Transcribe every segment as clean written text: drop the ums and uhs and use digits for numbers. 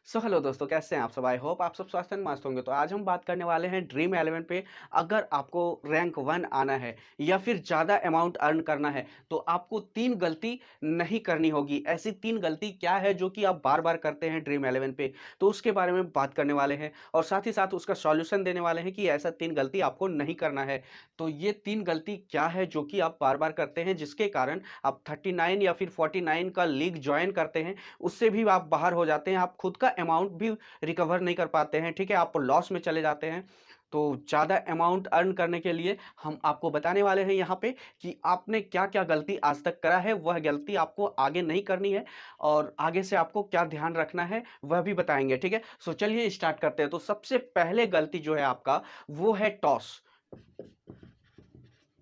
Hello दोस्तों, कैसे हैं आप सब? आई होप आप सब स्वस्थ एंड मस्त होंगे। तो आज हम बात करने वाले हैं ड्रीम 11 पे। अगर आपको रैंक 1 आना है या फिर ज़्यादा अमाउंट अर्न करना है तो आपको 3 गलती नहीं करनी होगी। ऐसी 3 गलती क्या है जो कि आप बार-बार करते हैं ड्रीम 11 पे? तो उसके बारे में बात करने वाले हैं और साथ ही साथ उसका सॉल्यूशन देने वाले हैं कि ऐसा 3 गलती आपको नहीं करना है। तो ये 3 गलती क्या है जो कि आप बार-बार करते हैं जिसके कारण आप 39 या फिर 49 का लीग जॉइन करते हैं, उससे भी आप बाहर हो जाते हैं, आप खुद का अमाउंट भी रिकवर नहीं कर पाते हैं, ठीक है? आप लॉस में चले जाते हैं। तो ज़्यादा अमाउंट अर्न करने के लिए हम आपको बताने वाले हैं यहाँ पे कि आपने क्या-क्या गलती आज तक करा है, वह गलती आपको आगे नहीं करनी है और आगे से आपको क्या ध्यान रखना है, वह भी बताएँगे, ठीक है? सो चलिए स्टार्ट करते हैं। तो सबसे पहले गलती जो है आपका, वो है टॉस।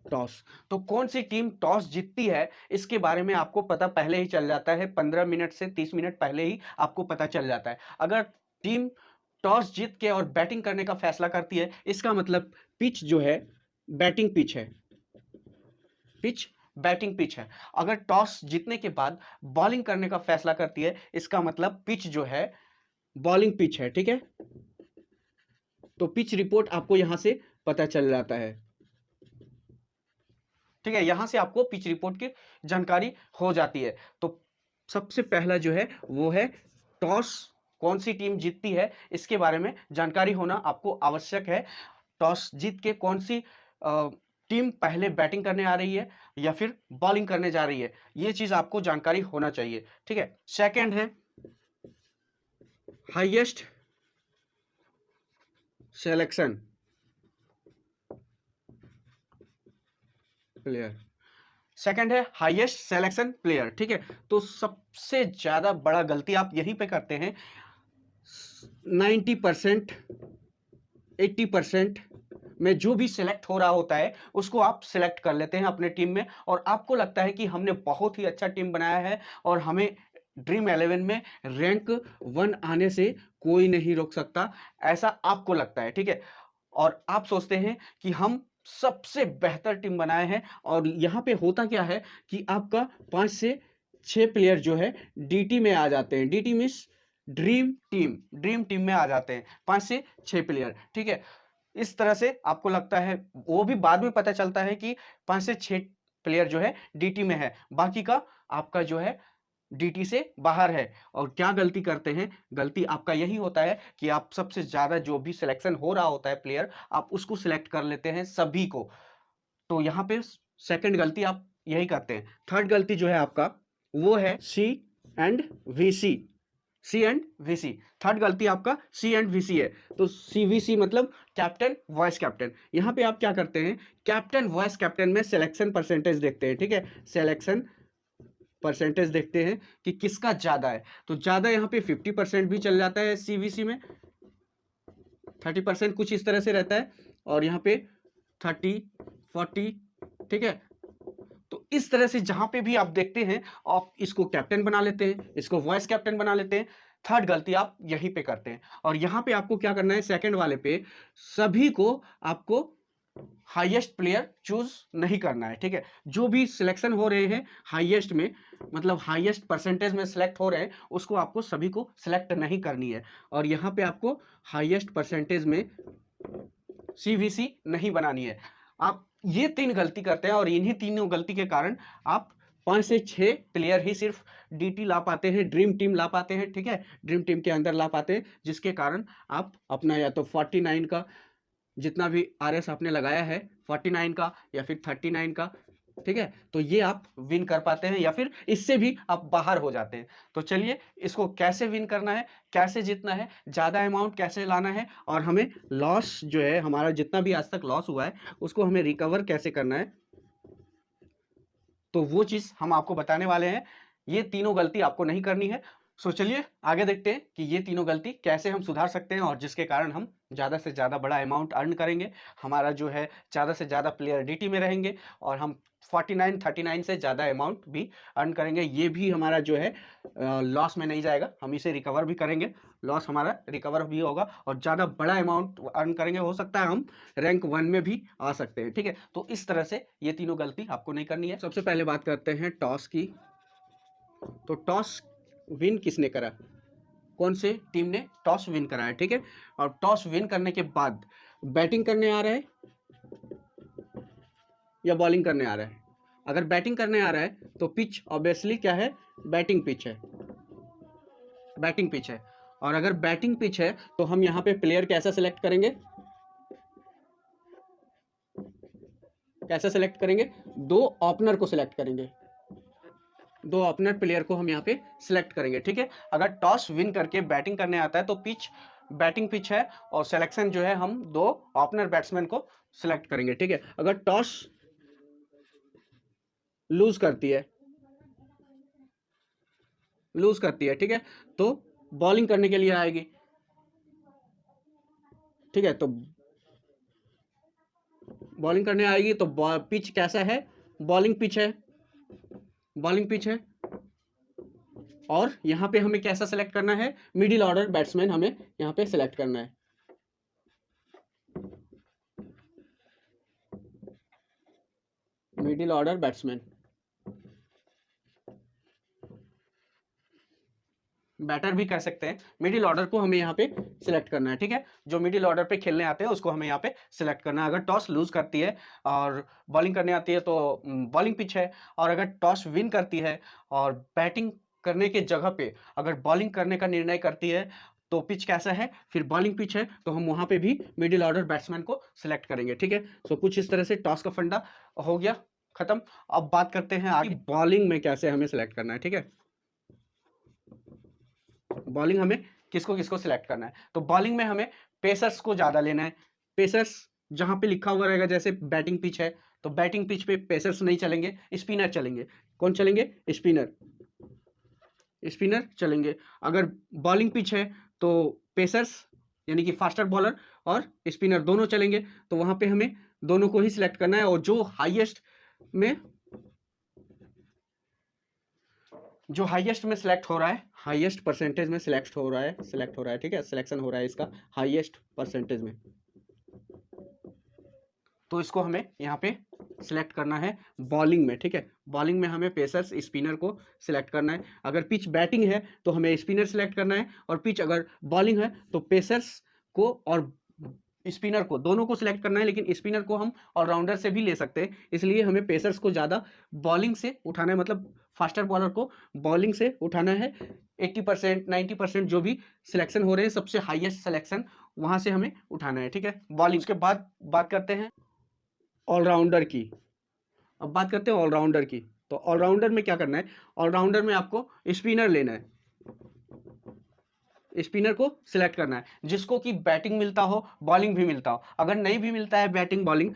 टॉस। तो कौन सी टीम टॉस जीतती है इसके बारे में आपको पता पहले ही चल जाता है। 15 मिनट से 30 मिनट पहले ही आपको पता चल जाता है। अगर टीम टॉस जीत के और बैटिंग करने का फैसला करती है, इसका मतलब पिच जो है बैटिंग पिच है। पिच बैटिंग पिच है। अगर टॉस जीतने के बाद बॉलिंग करने का फैसला करती है, इसका मतलब पिच जो है बॉलिंग पिच है, ठीक है? तो पिच रिपोर्ट आपको यहां से पता चल जाता है, ठीक है? यहां से आपको पिच रिपोर्ट की जानकारी हो जाती है। तो सबसे पहला जो है वो है टॉस। कौन सी टीम जीतती है इसके बारे में जानकारी होना आपको आवश्यक है। टॉस जीत के कौन सी टीम पहले बैटिंग करने आ रही है या फिर बॉलिंग करने जा रही है, ये चीज आपको जानकारी होना चाहिए, ठीक है? सेकंड है हाईएस्ट सिलेक्शन प्लेयर। सेकंड है हाईएस्ट सिलेक्शन प्लेयर, ठीक है? तो सबसे ज्यादा बड़ा गलती आप यहीं पे करते हैं। 90% 80% में जो भी सिलेक्ट हो रहा होता है उसको आप सिलेक्ट कर लेते हैं अपने टीम में और आपको लगता है कि हमने बहुत ही अच्छा टीम बनाया है और हमें ड्रीम 11 में रैंक 1 आने से कोई नहीं रोक सकता, ऐसा आपको लगता है, ठीक है? और आप सोचते हैं कि हम सबसे बेहतर टीम बनाए हैं और यहाँ पे होता क्या है कि आपका 5 से 6 प्लेयर जो है डीटी में आ जाते हैं। डीटी मींस ड्रीम टीम में आ जाते हैं 5 से 6 प्लेयर, ठीक है? इस तरह से आपको लगता है, वो भी बाद में पता चलता है कि 5 से 6 प्लेयर जो है डीटी में है, बाकी का आपका जो है डीटी से बाहर है। और क्या गलती करते हैं? गलती आपका यही होता है कि आप सबसे ज़्यादा जो भी सिलेक्शन हो रहा होता है प्लेयर, आप उसको सिलेक्ट कर लेते हैं सभी को। तो यहाँ पे सेकंड गलती आप यही करते हैं। थर्ड गलती जो है आपका वो है C and VC. C and VC. Third गलती आपका सी एंड वीसी है। तो सीवीसी मतलब कैप्टन वाइस कैप्टन। यहाँ पे आप क्या करते हैं? कैप्टन वाइस कैप्टन में सिलेक्शन परसेंटेज देखते हैं, ठीक है? सिलेक्शन परसेंटेज देखते हैं कि किसका ज्यादा है। तो ज्यादा यहाँ पे 50% भी चल जाता है, सीवीसी में 30% कुछ इस तरह से रहता है और यहाँ पे 30 40, ठीक है? तो इस तरह से जहां पे भी आप देखते हैं, आप इसको कैप्टन बना लेते हैं, इसको वाइस कैप्टन बना लेते हैं। थर्ड गलती आप यहीं पे करते हैं और यहां पे आपको क्या करना है? सेकंड वाले पे सभी को आपको हाईएस्ट प्लेयर चूज नहीं करना है, ठीक है? जो भी सिलेक्शन हो रहे हैं हाईएस्ट में, मतलब हाईएस्ट परसेंटेज में सिलेक्ट हो रहे हैं, उसको आपको सभी को सिलेक्ट नहीं करनी है और यहाँ पे आपको हाईएस्ट परसेंटेज में सीवीसी नहीं बनानी है। आप ये 3 गलती करते हैं और इन्हीं तीनों गलती के कारण आप 5 से 6 प्लेयर ही सिर्फ डीटी ला पाते हैं, ड्रीम टीम ला पाते हैं, ठीक है? ड्रीम टीम के अंदर ला पाते हैं, जिसके कारण आप अपना या तो 49 का जितना भी आरएस आपने लगाया है, 49 का या फिर 39 का, ठीक है? तो ये आप विन कर पाते हैं या फिर इससे भी आप बाहर हो जाते हैं। तो चलिए इसको कैसे विन करना है, कैसे जीतना है, ज़्यादा अमाउंट कैसे लाना है और हमें लॉस जो है, हमारा जितना भी आज तक लॉस हुआ है, उसको हमें रिकवर कैसे करना है, तो वो चीज़ हम आपको बताने वाले हैं। ये तीनों गलती आपको नहीं करनी है। सो चलिए आगे देखते हैं कि ये तीनों गलती कैसे हम सुधार सकते हैं और जिसके कारण हम ज़्यादा से ज़्यादा बड़ा अमाउंट अर्न करेंगे। हमारा जो है ज़्यादा से ज़्यादा प्लेयर डीटी में रहेंगे और हम 49 39 से ज़्यादा अमाउंट भी अर्न करेंगे। ये भी हमारा जो है लॉस में नहीं जाएगा, हम इसे रिकवर भी करेंगे। लॉस हमारा रिकवर भी होगा और ज़्यादा बड़ा अमाउंट अर्न करेंगे। हो सकता है हम रैंक 1 में भी आ सकते हैं, ठीक है? तो इस तरह से ये तीनों गलती आपको नहीं करनी है। सबसे पहले बात करते हैं टॉस की। तो टॉस विन किसने करा? कौन से टीम ने टॉस विन करा है, ठीक है। और टॉस विन करने के बाद बैटिंग करने आ रहा है या बॉलिंग करने आ रहा है। अगर बैटिंग करने आ रहा है तो पिच ऑब्वियसली क्या है, बैटिंग पिच है, बैटिंग पिच है। और अगर बैटिंग पिच है तो हम यहाँ पे प्लेयर कैसा सिलेक्ट करेंगे, कैसे सिलेक्ट करेंगे, दो ओपनर को सिलेक्ट करेंगे, दो ओपनर प्लेयर को हम यहाँ पे सिलेक्ट करेंगे, ठीक है। अगर टॉस विन करके बैटिंग करने आता है तो पिच बैटिंग पिच है और सिलेक्शन जो है हम दो ओपनर बैट्समैन को सिलेक्ट करेंगे, ठीक है। अगर टॉस लूज करती है, लूज करती है, ठीक है, तो बॉलिंग करने के लिए आएगी, ठीक है। तो बॉलिंग करने आएगी तो पिच कैसा है, बॉलिंग पिच है, बॉलिंग पिच है। और यहां पे हमें कैसा सिलेक्ट करना है, मिडिल ऑर्डर बैट्समैन हमें यहां पे सिलेक्ट करना है, मिडिल ऑर्डर बैट्समैन, बैटर भी कर सकते हैं। मिडिल ऑर्डर को हमें यहाँ पे सिलेक्ट करना है, ठीक है। जो मिडिल ऑर्डर पे खेलने आते हैं उसको हमें यहाँ पे सिलेक्ट करना है। अगर टॉस लूज करती है और बॉलिंग करने आती है तो बॉलिंग पिच है, और अगर टॉस विन करती है और बैटिंग करने के जगह पे अगर बॉलिंग करने का निर्णय करती है तो पिच कैसा है, फिर बॉलिंग पिच है, तो हम वहां पे भी मिडिल ऑर्डर बैट्समैन को सिलेक्ट करेंगे, ठीक है। सो कुछ इस तरह से टॉस का फंडा हो गया खत्म। अब बात करते हैं आगे बॉलिंग में कैसे हमें सिलेक्ट करना है, ठीक है। बॉलिंग हमें किसको किसको सिलेक्ट करना है, तो बॉलिंग में हमें पेसर्स को ज्यादा लेना है। पेसर्स जहां पे लिखा हुआ रहेगा, जैसे बैटिंग पिच है तो बैटिंग पिच पे पेसर्स नहीं चलेंगे, स्पिनर चलेंगे। कौन चलेंगे, स्पिनर, स्पिनर चलेंगे। अगर बॉलिंग पिच है तो पेसर्स यानी कि फास्टर बॉलर और स्पिनर दोनों चलेंगे, तो वहां पे हमें दोनों को ही सिलेक्ट करना है। और जो हाईएस्ट में, जो हाईएस्ट में सिलेक्ट हो रहा है, हाईएस्ट परसेंटेज में सिलेक्ट हो रहा है, सिलेक्ट हो रहा है, ठीक है, सिलेक्शन हो रहा है इसका हाईएस्ट परसेंटेज में, तो इसको हमें यहाँ पे सिलेक्ट करना है बॉलिंग में, ठीक है। बॉलिंग में हमें पेसर्स स्पिनर को सिलेक्ट करना है। अगर पिच बैटिंग है तो हमें स्पिनर सिलेक्ट करना है, और पिच अगर बॉलिंग है तो पेसर्स को और स्पिनर को दोनों को सिलेक्ट करना है। लेकिन स्पिनर को हम ऑलराउंडर से भी ले सकते हैं, इसलिए हमें पेसर्स को ज़्यादा बॉलिंग से उठाना है, मतलब फास्टर बॉलर को बॉलिंग से उठाना है। 80% 90% जो भी सिलेक्शन हो रहे हैं, सबसे हाईएस्ट सिलेक्शन वहां से हमें उठाना है, ठीक है, बॉलिंग। उसके बाद बात करते हैं ऑलराउंडर की। अब बात करते हैं ऑलराउंडर की, तो ऑलराउंडर में क्या करना है, ऑलराउंडर में आपको स्पिनर लेना है, स्पिनर को सिलेक्ट करना है, जिसको कि बैटिंग मिलता हो बॉलिंग भी मिलता हो। अगर नहीं भी मिलता है बैटिंग बॉलिंग,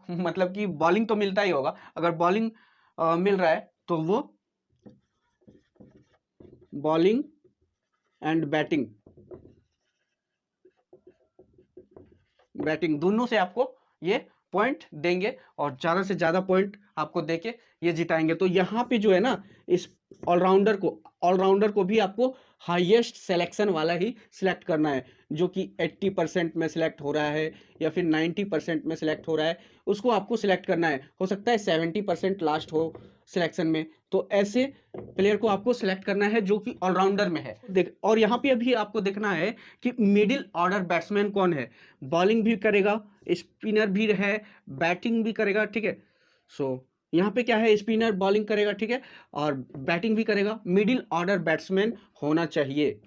मतलब कि बॉलिंग तो मिलता ही होगा, अगर बॉलिंग मिल रहा है तो वो बॉलिंग एंड बैटिंग, बैटिंग दोनों से आपको ये पॉइंट देंगे, और ज्यादा से ज्यादा पॉइंट आपको देके ये जिताएंगे। तो यहाँ पे जो है ना, इस ऑलराउंडर को भी आपको हाईएस्ट सिलेक्शन वाला ही सिलेक्ट करना है, जो कि 80% में सिलेक्ट हो रहा है या फिर 90% में सिलेक्ट हो रहा है, उसको आपको सिलेक्ट करना है। हो सकता है 70% लास्ट हो सिलेक्शन में, तो ऐसे प्लेयर को आपको सिलेक्ट करना है जो कि ऑलराउंडर में है। देख, और यहाँ पे अभी आपको देखना है कि मिडिल ऑर्डर बैट्समैन कौन है, बॉलिंग भी करेगा, स्पिनर भी है, बैटिंग भी करेगा, ठीक है। सो यहाँ पे क्या है, स्पिनर बॉलिंग करेगा, ठीक है, और बैटिंग भी करेगा। मिडिल ऑर्डर बैट्समैन होना चाहिए,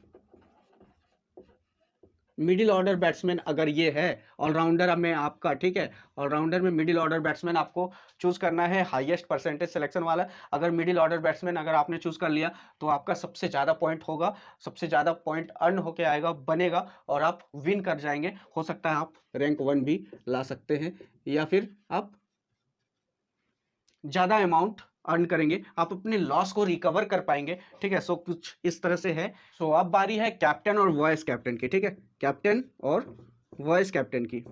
मिडिल ऑर्डर बैट्समैन अगर ये है ऑलराउंडर में आपका, ठीक है, ऑलराउंडर में मिडिल ऑर्डर बैट्समैन आपको चूज करना है, हाईएस्ट परसेंटेज सिलेक्शन वाला। अगर मिडिल ऑर्डर बैट्समैन अगर आपने चूज कर लिया तो आपका सबसे ज़्यादा पॉइंट होगा, सबसे ज़्यादा पॉइंट अर्न होके आएगा, बनेगा, और आप विन कर जाएंगे। हो सकता है आप रैंक 1 भी ला सकते हैं, या फिर आप ज़्यादा अमाउंट अर्न करेंगे, आप अपने लॉस को रिकवर कर पाएंगे, ठीक है। सो कुछ इस तरह से है। सो अब बारी है कैप्टन और वॉइस कैप्टन की, ठीक है, कैप्टन और वॉइस कैप्टन की।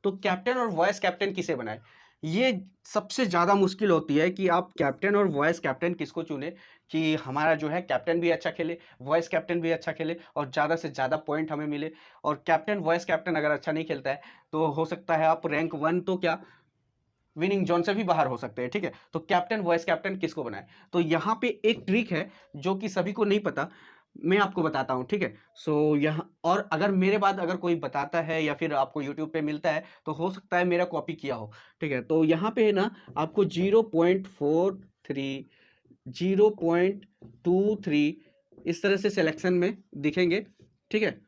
तो कैप्टन और वॉइस कैप्टन किसे बनाए, ये सबसे ज़्यादा मुश्किल होती है कि आप कैप्टन और वॉइस कैप्टन किसको चुने, कि हमारा जो है कैप्टन भी अच्छा खेले, वॉइस कैप्टन भी अच्छा खेले, और ज़्यादा से ज़्यादा पॉइंट हमें मिले। और कैप्टन वॉइस कैप्टन अगर अच्छा नहीं खेलता है तो हो सकता है आप रैंक 1 तो क्या, विनिंग जोन से भी बाहर हो सकते हैं, ठीक है। तो कैप्टन वॉइस कैप्टन किसको बनाए, तो यहाँ पे एक ट्रिक है जो कि सभी को नहीं पता, मैं आपको बताता हूँ, ठीक है। सो यहाँ, और अगर मेरे बाद अगर कोई बताता है या फिर आपको यूट्यूब पे मिलता है तो हो सकता है मेरा कॉपी किया हो, ठीक है। तो यहाँ पे ना आपको 0.43, 0.23 इस तरह से सिलेक्शन में दिखेंगे, ठीक है।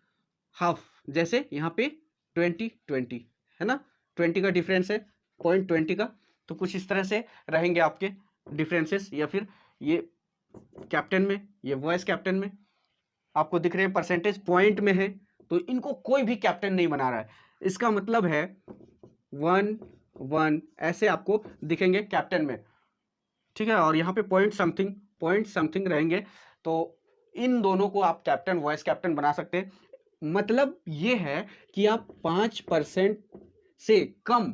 हाफ, जैसे यहाँ पे 20-20 है ना, 20 का डिफरेंस है, 0.20 का, तो कुछ इस तरह से रहेंगे आपके डिफरेंसेस। या फिर ये कैप्टन में, ये वॉइस कैप्टन में आपको दिख रहे हैं परसेंटेज पॉइंट में है, तो इनको कोई भी कैप्टन नहीं बना रहा है। इसका मतलब है 1-1 ऐसे आपको दिखेंगे कैप्टन में, ठीक है। और यहाँ पे पॉइंट समथिंग रहेंगे, तो इन दोनों को आप कैप्टन वॉइस कैप्टन बना सकते हैं। मतलब ये है कि आप 5% से कम,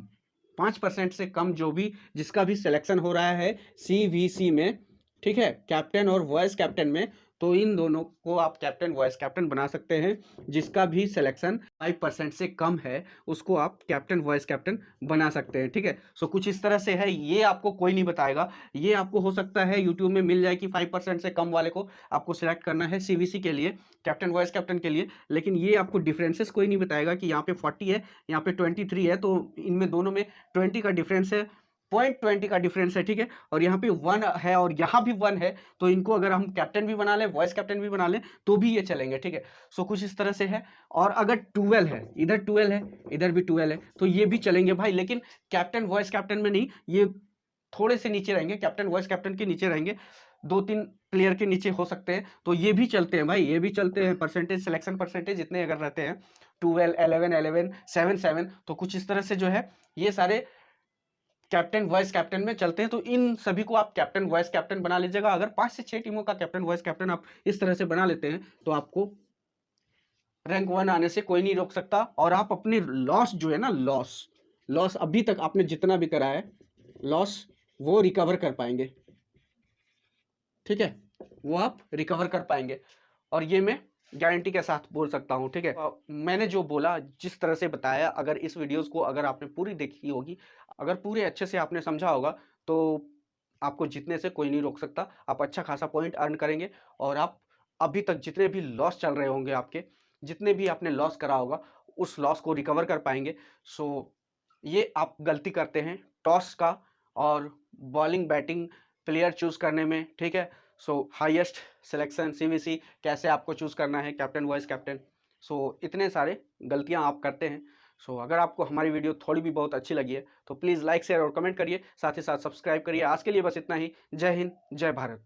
5% से कम जो भी जिसका भी सिलेक्शन हो रहा है CVC में, ठीक है, कैप्टन और वॉइस कैप्टन में, तो इन दोनों को आप कैप्टन वॉइस कैप्टन बना सकते हैं। जिसका भी सिलेक्शन 5% से कम है उसको आप कैप्टन वॉइस कैप्टन बना सकते हैं, ठीक है। सो कुछ इस तरह से है, ये आपको कोई नहीं बताएगा। ये आपको हो सकता है यूट्यूब में मिल जाए कि 5% से कम वाले को आपको सिलेक्ट करना है CVC के लिए, कैप्टन वॉइस कैप्टन के लिए, लेकिन ये आपको डिफरेंसेस कोई नहीं बताएगा कि यहाँ पे 40 है, यहाँ पे 23 है, तो इनमें दोनों में 20 का डिफरेंस है, 0.20 का डिफरेंस है, ठीक है। और यहाँ पे 1 है और यहाँ भी 1 है, तो इनको अगर हम कैप्टन भी बना लें, वॉइस कैप्टन भी बना लें, तो भी ये चलेंगे, ठीक है। सो कुछ इस तरह से है। और अगर 12 है, इधर 12 है, इधर भी 12 है, तो ये भी चलेंगे भाई, लेकिन कैप्टन वॉइस कैप्टन में नहीं, ये थोड़े से नीचे रहेंगे, कैप्टन वॉइस कैप्टन के नीचे रहेंगे, 2-3 प्लेयर के नीचे हो सकते हैं, तो ये भी चलते हैं भाई, ये भी चलते हैं। परसेंटेज, सिलेक्शन परसेंटेज इतने अगर रहते हैं 12, 11, 11, 7, 7, तो कुछ इस तरह से जो है ये सारे कैप्टन वॉइस कैप्टन में चलते हैं। तो इन सभी को आप कैप्टन वॉइस कैप्टन बना लीजिएगा। अगर 5 से 6 टीमों का कैप्टन वॉइस कैप्टन आप इस तरह से बना लेते हैं तो आपको रैंक 1 आने से कोई नहीं रोक सकता। और आप अपने लॉस जो है ना, लॉस अभी तक आपने जितना भी करा है लॉस, वो रिकवर कर पाएंगे, ठीक है, वो आप रिकवर कर पाएंगे। और ये मैं गारंटी के साथ बोल सकता हूँ, ठीक है। मैंने जो बोला, जिस तरह से बताया, अगर इस वीडियोस को अगर आपने पूरी देखी होगी, अगर पूरे अच्छे से आपने समझा होगा, तो आपको जीतने से कोई नहीं रोक सकता। आप अच्छा खासा पॉइंट अर्न करेंगे और आप अभी तक जितने भी लॉस चल रहे होंगे आपके, जितने भी आपने लॉस करा होगा, उस लॉस को रिकवर कर पाएंगे। सो ये आप गलती करते हैं टॉस का और बॉलिंग बैटिंग प्लेयर चूज करने में, ठीक है। सो हाईएस्ट सिलेक्शन CVC कैसे आपको चूज करना है, कैप्टन वॉइस कैप्टन, सो इतने सारे गलतियां आप करते हैं। सो अगर आपको हमारी वीडियो थोड़ी भी बहुत अच्छी लगी है तो प्लीज़ लाइक, शेयर और कमेंट करिए, साथ ही साथ सब्सक्राइब करिए। आज के लिए बस इतना ही। जय हिंद, जय भारत।